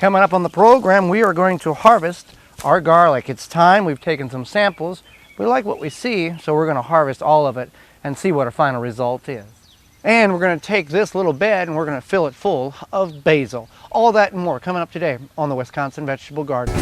Coming up on the program, we are going to harvest our garlic. It's time. We've taken some samples. We like what we see, so we're going to harvest all of it and see what our final result is. And we're going to take this little bed and we're going to fill it full of basil. All that and more coming up today on the Wisconsin Vegetable Garden.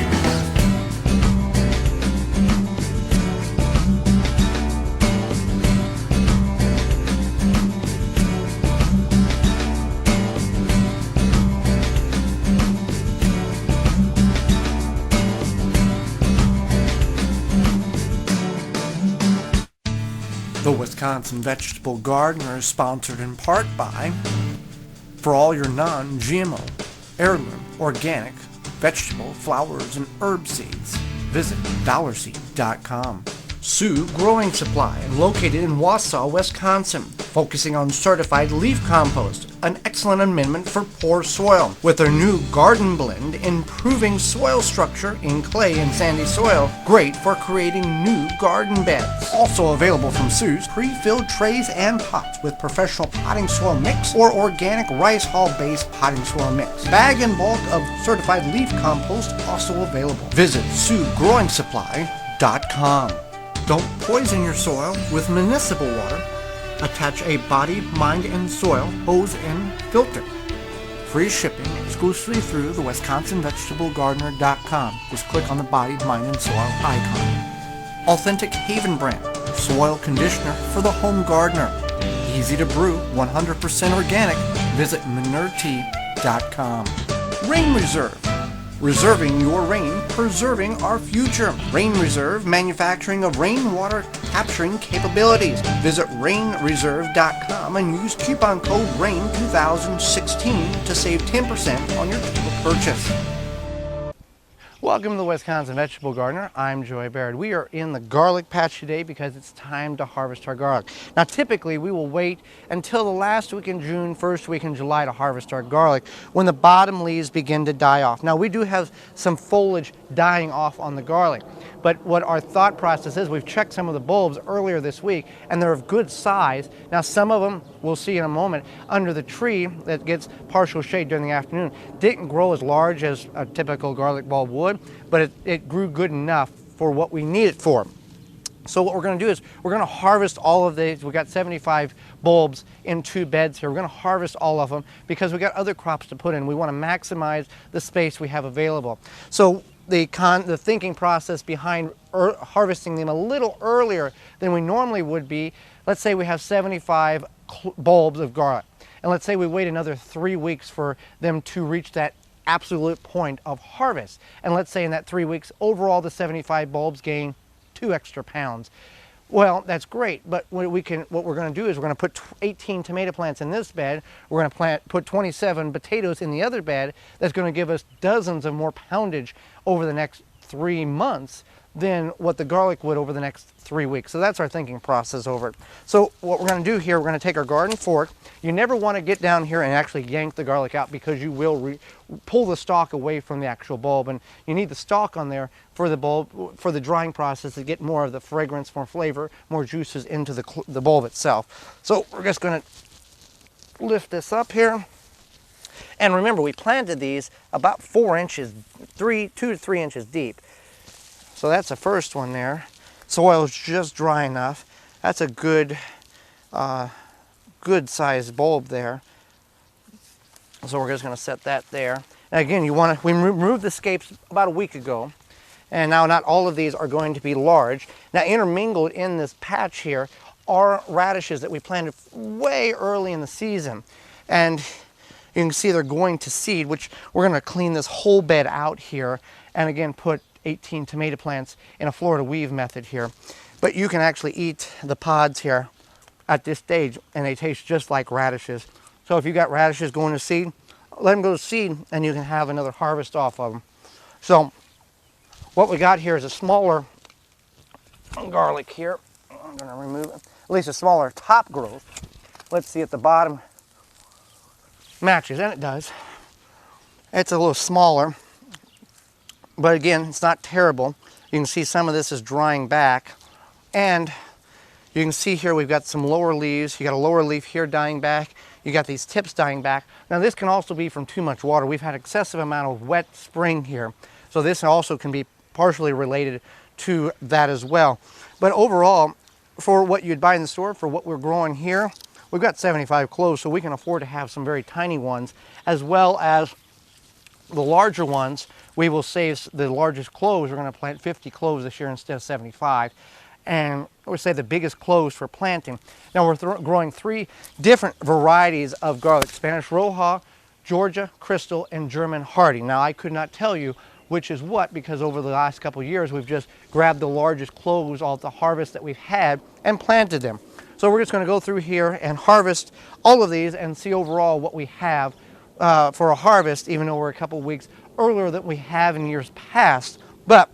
The Wisconsin Vegetable Gardener is sponsored in part by, for all your non-GMO, heirloom, organic, vegetable, flowers, and herb seeds, visit dollarseed.com. Sioux Growing Supply, located in Wausau, Wisconsin, focusing on certified leaf compost, an excellent amendment for poor soil. With their new garden blend, improving soil structure in clay and sandy soil, great for creating new garden beds. Also available from Sioux's, pre-filled trays and pots with professional potting soil mix or organic rice hull-based potting soil mix. Bag and bulk of certified leaf compost also available. Visit SiouxGrowingSupply.com. Don't poison your soil with municipal water. Attach a body, mind, and soil hose and filter. Free shipping exclusively through the WisconsinVegetableGardener.com. Just click on the body, mind, and soil icon. Authentic Haven brand soil conditioner for the home gardener. Easy to brew, 100% organic. Visit ManureTea.com. Rain Reserve. Reserving your rain, preserving our future. Rain Reserve, manufacturing of rainwater capturing capabilities. Visit rainreserve.com and use coupon code RAIN2016 to save 10% on your total purchase. Welcome to the Wisconsin Vegetable Gardener. I'm Joy Baird. We are in the garlic patch today because it's time to harvest our garlic. Now typically we will wait until the last week in June, first week in July to harvest our garlic when the bottom leaves begin to die off. Now we do have some foliage dying off on the garlic, but what our thought process is, we've checked some of the bulbs earlier this week and they're of good size. Now some of them, we'll see in a moment, under the tree that gets partial shade during the afternoon, didn't grow as large as a typical garlic bulb would, but it grew good enough for what we need it for. So what we're going to do is we're going to harvest all of these. We've got 75 bulbs in 2 beds here. We're going to harvest all of them because we've got other crops to put in. We want to maximize the space we have available. So the thinking process behind harvesting them a little earlier than we normally would be, let's say we have 75 bulbs of garlic, and let's say we wait another 3 weeks for them to reach that absolute point of harvest, and let's say in that 3 weeks overall the 75 bulbs gain 2 extra pounds. Well, that's great, but what we're going to do is we're going to put 18 tomato plants in this bed. We're going to put 27 potatoes in the other bed. That's going to give us dozens of more poundage over the next 3 months than what the garlic would over the next 3 weeks. So that's our thinking process over it. So what we're going to do here, we're going to take our garden fork. You never want to get down here and actually yank the garlic out because you will pull the stalk away from the actual bulb, and you need the stalk on there for the bulb, for the drying process, to get more of the fragrance, more flavor, more juices into the bulb itself. So we're just going to lift this up here. And remember, we planted these about 4 inches, 2 to 3 inches deep. So that's the first one there. Soil's just dry enough. That's a good sized bulb there. So we're just going to set that there. And again, we removed the scapes about a week ago, and now not all of these are going to be large. Now intermingled in this patch here are radishes that we planted way early in the season, and you can see they're going to seed, which we're going to clean this whole bed out here, and again put 18 tomato plants in a Florida weave method here. But you can actually eat the pods here at this stage, and they taste just like radishes. So if you got radishes going to seed, let them go to seed and you can have another harvest off of them. So what we got here is a smaller garlic here. I'm going to remove it. At least a smaller top growth. Let's see if the bottom matches, and it does. It's a little smaller, but again, it's not terrible. You can see some of this is drying back, and you can see here we've got some lower leaves. You got a lower leaf here dying back. You got these tips dying back. Now this can also be from too much water. We've had excessive amount of wet spring here. So this also can be partially related to that as well. But overall, for what you'd buy in the store, for what we're growing here, we've got 75 cloves, so we can afford to have some very tiny ones, as well as the larger ones. We will save the largest cloves. We're going to plant 50 cloves this year instead of 75. And we say the biggest cloves for planting. Now we're growing 3 different varieties of garlic: Spanish Roja, Georgia Crystal, and German Hardy. Now I could not tell you which is what, because over the last couple of years we've just grabbed the largest cloves all the harvest that we've had and planted them. So we're just going to go through here and harvest all of these and see overall what we have for a harvest, even though we're a couple of weeks earlier than we have in years past. But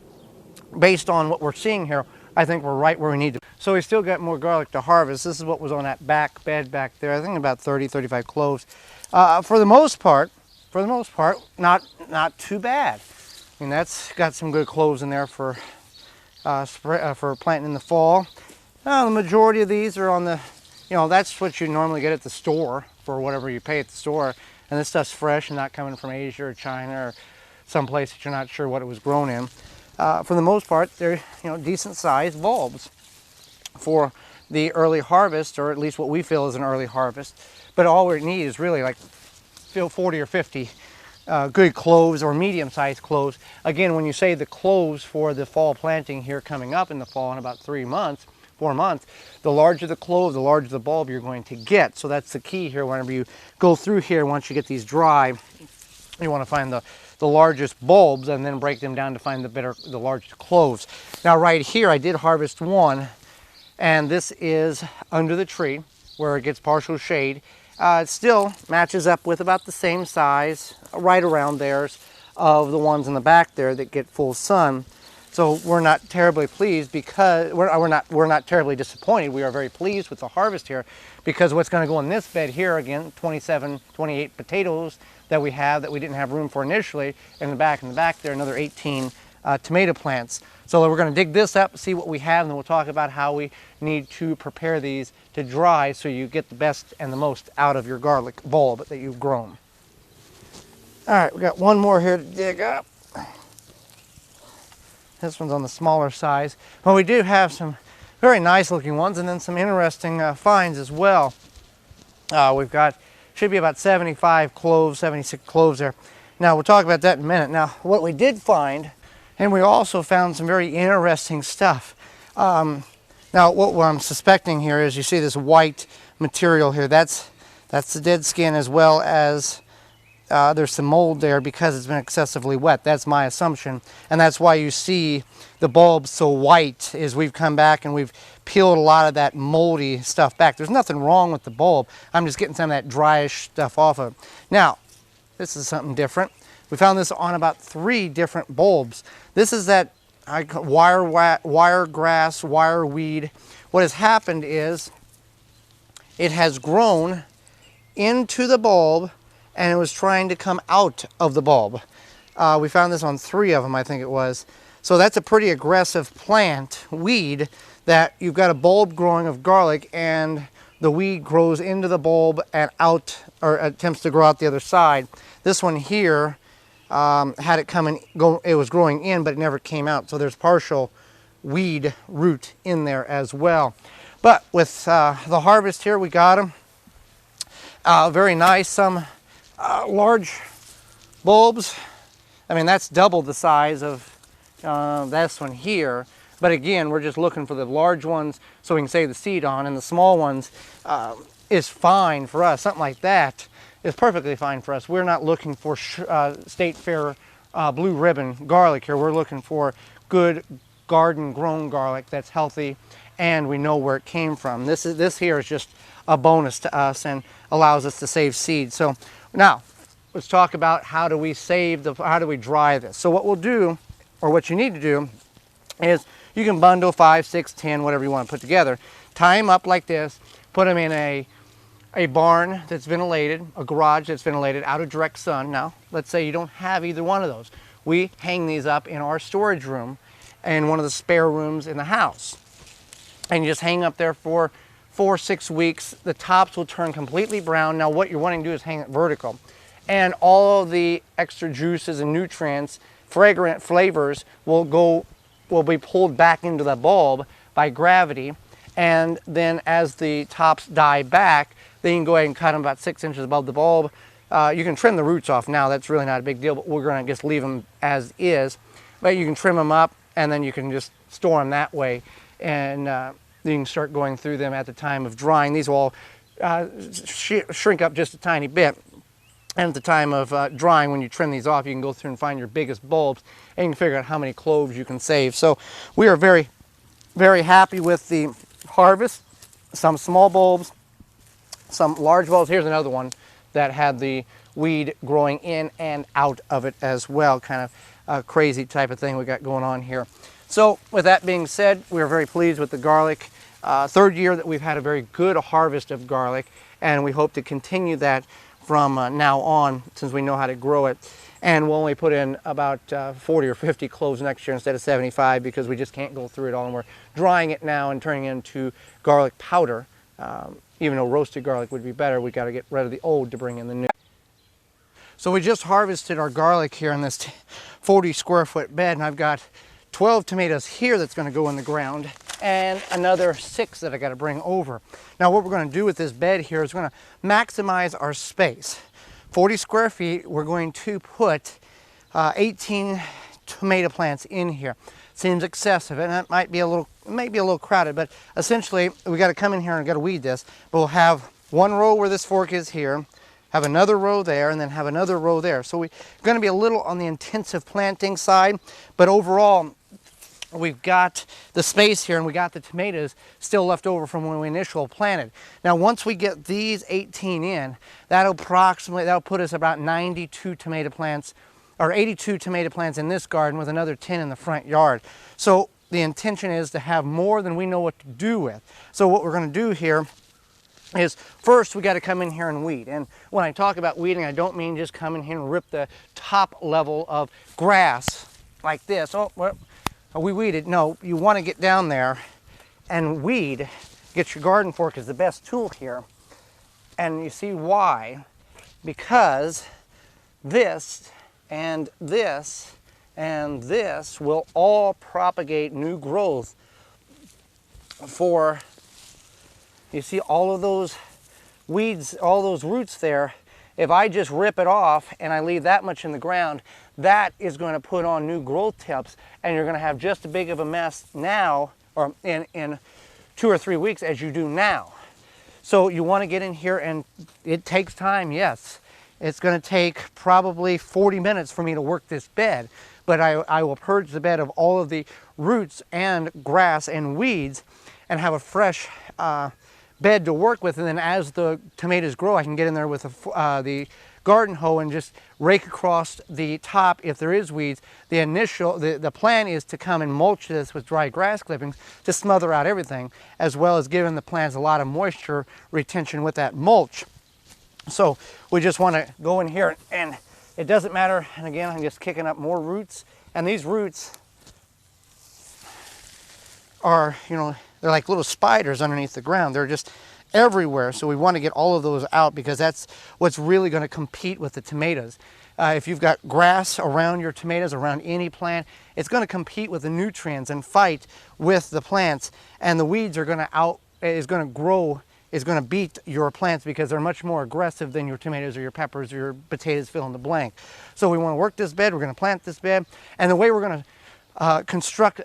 based on what we're seeing here, I think we're right where we need to. So we still got more garlic to harvest. This is what was on that back bed back there. I think about 30, 35 cloves. For the most part, not too bad. I mean, that's got some good cloves in there for planting in the fall. The majority of these are on the, that's what you normally get at the store for whatever you pay at the store. And this stuff's fresh and not coming from Asia or China or some place that you're not sure what it was grown in. For the most part, they're decent sized bulbs for the early harvest, or at least what we feel is an early harvest. But all we need is really like 40 or 50 good cloves or medium sized cloves. Again, when you say the cloves for the fall planting here coming up in the fall in about 4 months, the larger the clove, the larger the bulb you're going to get. So that's the key here. Whenever you go through here, once you get these dry, you want to find the largest bulbs and then break them down to find the largest cloves. Now right here I did harvest one, and this is under the tree where it gets partial shade. It still matches up with about the same size, right around theirs, of the ones in the back there that get full sun. So we're not terribly pleased, because we're not terribly disappointed. We are very pleased with the harvest here, because what's going to go in this bed here, again, 27, 28 potatoes that we have that we didn't have room for initially. In the back there, another 18 tomato plants. So we're going to dig this up, see what we have, and then we'll talk about how we need to prepare these to dry so you get the best and the most out of your garlic bulb that you've grown. All right, we got one more here to dig up. This one's on the smaller size. But we do have some very nice looking ones, and then some interesting finds as well. We've got, should be about 75 cloves, 76 cloves there. Now we'll talk about that in a minute. Now what we did find, and we also found some very interesting stuff. Now what I'm suspecting here is, you see this white material here, that's the dead skin, as well as there's some mold there because it's been excessively wet. That's my assumption, and that's why you see the bulbs so white, is we've come back and we've peeled a lot of that moldy stuff back. There's nothing wrong with the bulb. I'm just getting some of that dryish stuff off of it. Now, this is something different. We found this on about 3 different bulbs. This is that wire grass, wire weed. What has happened is it has grown into the bulb, and it was trying to come out of the bulb. We found this on 3 of them, I think it was. So that's a pretty aggressive plant, weed, that you've got a bulb growing of garlic, and the weed grows into the bulb and out, or attempts to grow out the other side. This one here had it coming, it was growing in, but it never came out. So there's partial weed root in there as well. But with the harvest here, we got them. Very nice. Some large bulbs. I mean, that's double the size of this one here. But again, we're just looking for the large ones so we can save the seed on, and the small ones is fine for us. Something like that is perfectly fine for us. We're not looking for State Fair blue ribbon garlic here. We're looking for good garden grown garlic that's healthy, and we know where it came from. This here is just a bonus to us and allows us to save seed. So now let's talk about how do we dry this. So what we'll do, or what you need to do, is you can bundle 5, 6, 10, whatever you want to put together. Tie them up like this, put them in a barn that's ventilated, a garage that's ventilated, out of direct sun. Now, let's say you don't have either one of those. We hang these up in our storage room in one of the spare rooms in the house. And you just hang up there for 4 or 6 weeks, the tops will turn completely brown. Now what you're wanting to do is hang it vertical. And all of the extra juices and nutrients, fragrant flavors will be pulled back into the bulb by gravity. And then as the tops die back, then you can go ahead and cut them about 6 inches above the bulb. You can trim the roots off now, that's really not a big deal, but we're gonna just leave them as is. But you can trim them up and then you can just store them that way. And you can start going through them at the time of drying. These will all shrink up just a tiny bit. And at the time of drying, when you trim these off, you can go through and find your biggest bulbs and you can figure out how many cloves you can save. So we are very, very happy with the harvest. Some small bulbs, some large bulbs. Here's another one that had the weed growing in and out of it as well. Kind of a crazy type of thing we got going on here. So with that being said, we're very pleased with the garlic. Third year that we've had a very good harvest of garlic, and we hope to continue that from now on, since we know how to grow it. And we'll only put in about 40 or 50 cloves next year instead of 75, because we just can't go through it all, and we're drying it now and turning it into garlic powder. Even though roasted garlic would be better, we got to get rid of the old to bring in the new. So we just harvested our garlic here in this 40 square foot bed, and I've got 12 tomatoes here that's going to go in the ground, and another 6 that I got to bring over. Now what we're going to do with this bed here is we're going to maximize our space. 40 square feet, we're going to put 18 tomato plants in here. Seems excessive, and it might be a little crowded, but essentially we got to come in here and got to weed this. But we'll have one row where this fork is here, have another row there, and then have another row there. So we're going to be a little on the intensive planting side, but overall we've got the space here and we got the tomatoes still left over from when we initially planted. Now once we get these 18 in, that'll put us about 92 tomato plants, or 82 tomato plants in this garden, with another 10 in the front yard. So the intention is to have more than we know what to do with. So what we're going to do here is, first we got to come in here and weed. And when I talk about weeding, I don't mean just come in here and rip the top level of grass like this. Oh, well, we weeded. No, you want to get down there and weed. Get your garden fork is the best tool here. And you see why? Because this and this and this will all propagate new growth for, you see all of those weeds, all those roots there. If I just rip it off and I leave that much in the ground, that is going to put on new growth tips, and you're going to have just as big of a mess now, or in 2 or 3 weeks, as you do now. So you want to get in here, and it takes time, yes. It's going to take probably 40 minutes for me to work this bed, but I will purge the bed of all of the roots and grass and weeds and have a fresh bed to work with. And then as the tomatoes grow, I can get in there with the garden hoe and just rake across the top if there is weeds. The plan is to come and mulch this with dry grass clippings to smother out everything, as well as giving the plants a lot of moisture retention with that mulch. So we just want to go in here, and it doesn't matter. And again, I'm just kicking up more roots, and these roots are, you know, they're like little spiders underneath the ground. They're just everywhere. So we want to get all of those out, because that's what's really going to compete with the tomatoes. If you've got grass around your tomatoes, around any plant, it's going to compete with the nutrients and fight with the plants, and the weeds are going to beat your plants, because they're much more aggressive than your tomatoes or your peppers or your potatoes, fill in the blank. So we want to work this bed, we're going to plant this bed, and the way we're going to construct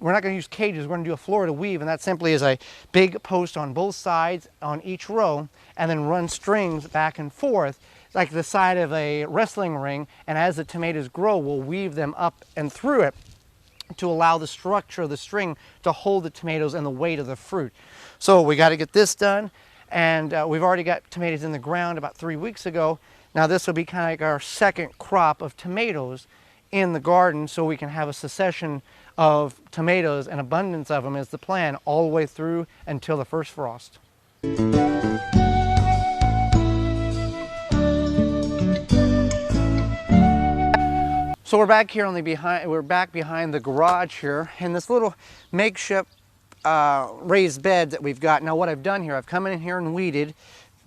we're not going to use cages, we're going to do a floor to weave, and that simply is a big post on both sides on each row, and then run strings back and forth like the side of a wrestling ring, and as the tomatoes grow, we'll weave them up and through it to allow the structure of the string to hold the tomatoes and the weight of the fruit. So we got to get this done, and we've already got tomatoes in the ground about 3 weeks ago. Now this will be kind of like our second crop of tomatoes in the garden, so we can have a succession of tomatoes, and abundance of them is the plan, all the way through until the first frost. So we're back here behind the garage here in this little makeshift raised bed that we've got. Now what I've done here, I've come in here and weeded,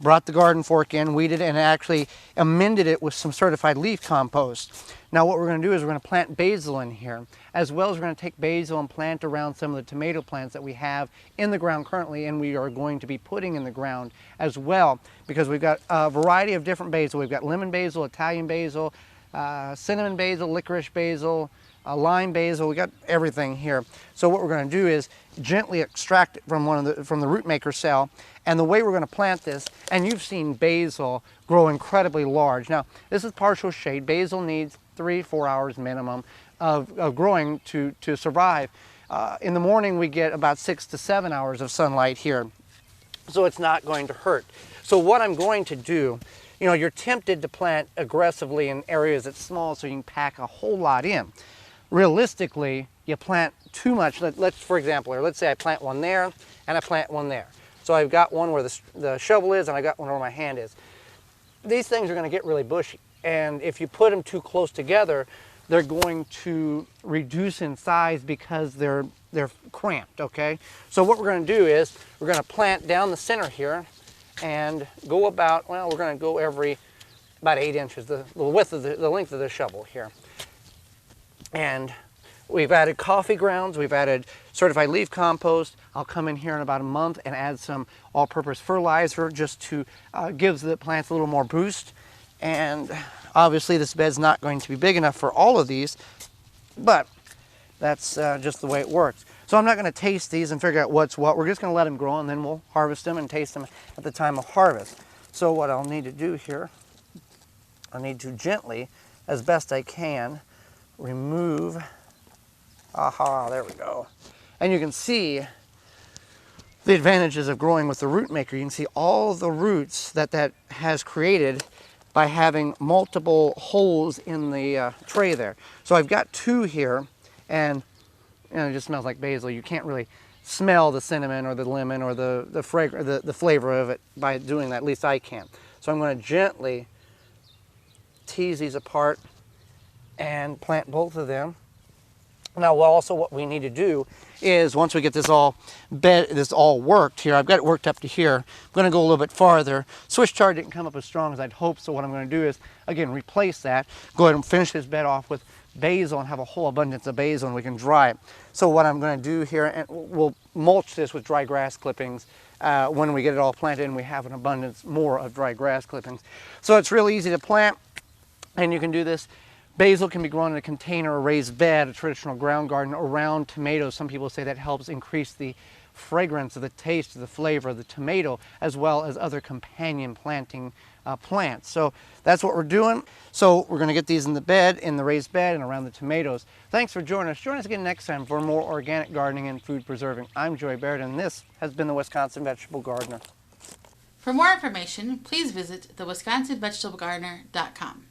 brought the garden fork in, weeded, and actually amended it with some certified leaf compost. Now what we're going to do is we're going to plant basil in here, as well as we're going to take basil and plant around some of the tomato plants that we have in the ground currently, and we are going to be putting in the ground as well, because we've got a variety of different basil. We've got lemon basil, Italian basil, cinnamon basil, licorice basil, lime basil. We got everything here. So what we're going to do is gently extract it from the root maker cell, and the way we're going to plant this, and you've seen basil grow incredibly large. Now this is partial shade. Basil needs 3-4 hours minimum of growing to survive. In the morning we get about 6 to 7 hours of sunlight here, so it's not going to hurt. So what I'm going to do, you know, you're tempted to plant aggressively in areas that's small so you can pack a whole lot in. Realistically, you plant too much. Let's, for example, let's say I plant one there and I plant one there. So I've got one where the shovel is and I got one where my hand is. These things are going to get really bushy, and if you put them too close together, they're going to reduce in size because they're cramped, okay? So what we're going to do is we're going to plant down the center here and go about, well, we're going to go about 8 inches, the width of the length of the shovel here. And we've added coffee grounds, we've added certified leaf compost. I'll come in here in about a month and add some all-purpose fertilizer just to give the plants a little more boost. And obviously this bed's not going to be big enough for all of these, but that's just the way it works. So I'm not going to taste these and figure out what's what. We're just going to let them grow, and then we'll harvest them and taste them at the time of harvest. So what I'll need to do here, I need to gently, as best I can, remove, there we go. And you can see the advantages of growing with the root maker. You can see all the roots that has created by having multiple holes in the tray there. So I've got 2 here, and you know, it just smells like basil. You can't really smell the cinnamon or the lemon or the flavor of it by doing that. At least I can't. So I'm going to gently tease these apart and plant both of them. Now also what we need to do is, once we get this all worked here, I've got it worked up to here, I'm going to go a little bit farther. Swiss chard didn't come up as strong as I'd hoped, so what I'm going to do is, again, replace that, go ahead and finish this bed off with basil and have a whole abundance of basil, and we can dry it. So what I'm going to do here, and we'll mulch this with dry grass clippings when we get it all planted and we have an abundance more of dry grass clippings. So it's really easy to plant, and you can do this. Basil can be grown in a container, a raised bed, a traditional ground garden around tomatoes. Some people say that helps increase the fragrance of the taste of the flavor of the tomato, as well as other companion planting plants. So that's what we're doing. So we're going to get these in the bed, in the raised bed, and around the tomatoes. Thanks for joining us. Join us again next time for more organic gardening and food preserving. I'm Joy Baird, and this has been the Wisconsin Vegetable Gardener. For more information, please visit thewisconsinvegetablegardener.com.